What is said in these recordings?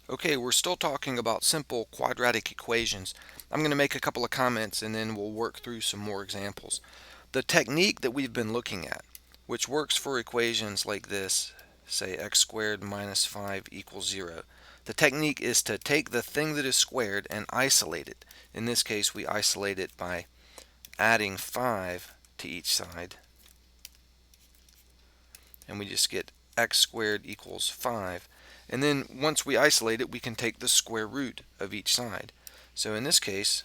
Okay, we're still talking about simple quadratic equations. I'm going to make a couple of comments and then we'll work through some more examples. The technique that we've been looking at, which works for equations like this, say x squared minus 5 equals 0. The technique is to take the thing that is squared and isolate it. In this case, we isolate it by adding 5 to each side, and we just get x squared equals 5. And then once we isolate it, we can take the square root of each side. So in this case,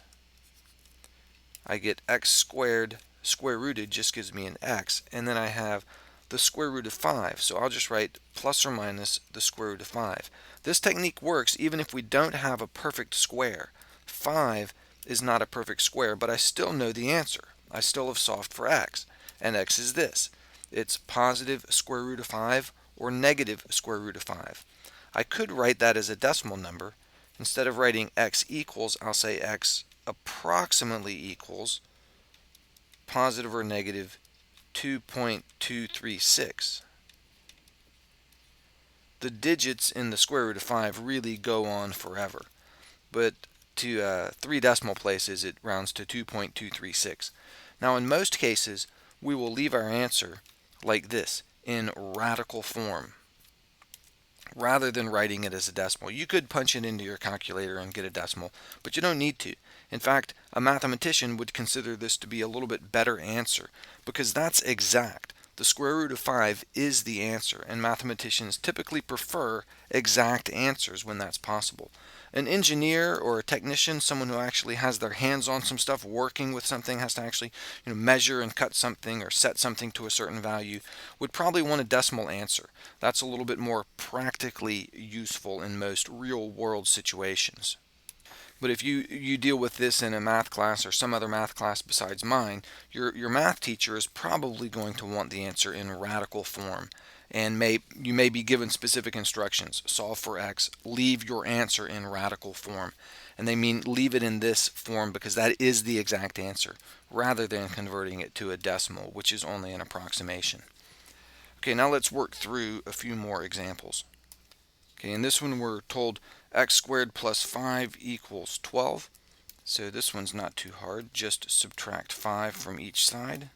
I get x squared square rooted just gives me an x, and then I have the square root of 5. So I'll just write plus or minus the square root of 5. This technique works even if we don't have a perfect square. 5 is not a perfect square, but I still know the answer. I still have solved for x, and x is this. It's positive square root of 5 or negative square root of 5. I could write that as a decimal number. Instead of writing x equals, I'll say x approximately equals positive or negative 2.236. The digits in the square root of 5 really go on forever, but to 3 decimal places it rounds to 2.236. Now in most cases we will leave our answer like this, in radical form, rather than writing it as a decimal. You could punch it into your calculator and get a decimal, but you don't need to. In fact, a mathematician would consider this to be a little bit better answer because that's exact. The square root of 5 is the answer, and mathematicians typically prefer exact answers when that's possible. An engineer or a technician, someone who actually has their hands on some stuff, working with something, has to actually measure and cut something or set something to a certain value, would probably want a decimal answer. That's a little bit more practically useful in most real world situations. But if you deal with this in a math class or some other math class besides mine, your math teacher is probably going to want the answer in radical form. And you may be given specific instructions. Solve for x, leave your answer in radical form. And they mean leave it in this form because that is the exact answer, rather than converting it to a decimal, which is only an approximation. Okay, now let's work through a few more examples. Okay, in this one we're told x squared plus 5 equals 12. So this one's not too hard. Just subtract 5 from each side.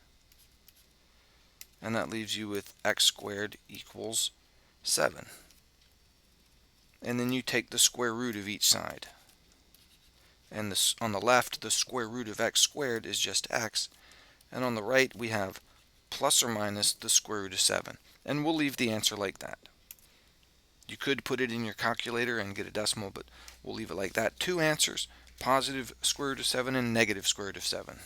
And that leaves you with x squared equals 7. And then you take the square root of each side. And this, on the left, the square root of x squared is just x. And on the right, we have plus or minus the square root of 7. And we'll leave the answer like that. You could put it in your calculator and get a decimal, but we'll leave it like that. Two answers, positive square root of 7 and negative square root of 7.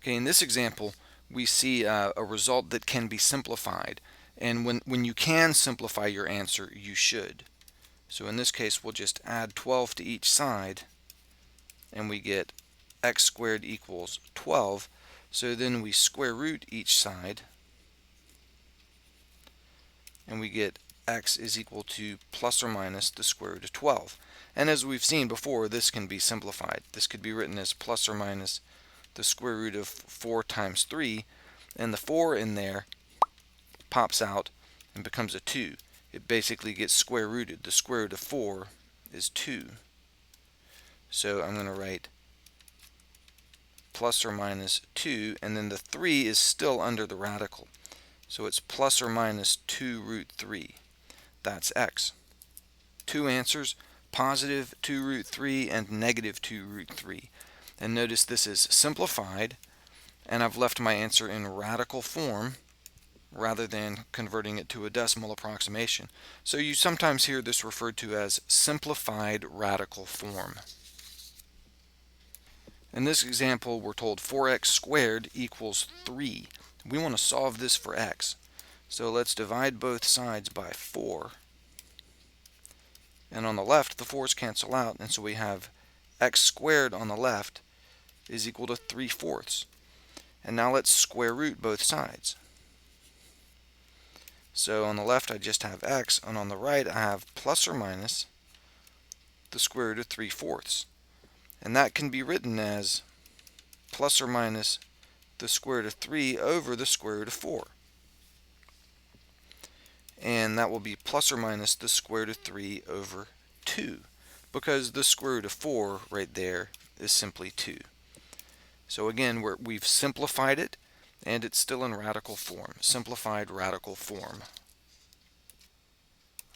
Okay, in this example, we see a result that can be simplified. And when you can simplify your answer, you should. So in this case, we'll just add 12 to each side, and we get x squared equals 12. So then we square root each side, and we get x is equal to plus or minus the square root of 12. And as we've seen before, this can be simplified. This could be written as plus or minus the square root of 4 times 3, and the 4 in there pops out and becomes a 2. It basically gets square rooted. The square root of 4 is 2. So I'm going to write plus or minus 2, and then the 3 is still under the radical. So it's plus or minus 2 root 3. That's x. Two answers, positive 2 root 3 and negative 2 root 3. And notice this is simplified, and I've left my answer in radical form rather than converting it to a decimal approximation. So you sometimes hear this referred to as simplified radical form. In this example, we're told 4x squared equals 3. We want to solve this for x. So let's divide both sides by 4. And on the left, the 4's cancel out, and so we have x squared on the left is equal to 3/4. And now let's square root both sides. So on the left, I just have x, and on the right, I have plus or minus the square root of 3/4. And that can be written as plus or minus the square root of 3 over the square root of 4. and that will be plus or minus the square root of 3 over 2, because the square root of 4 right there is simply 2. So again, we've simplified it, and it's still in radical form, simplified radical form.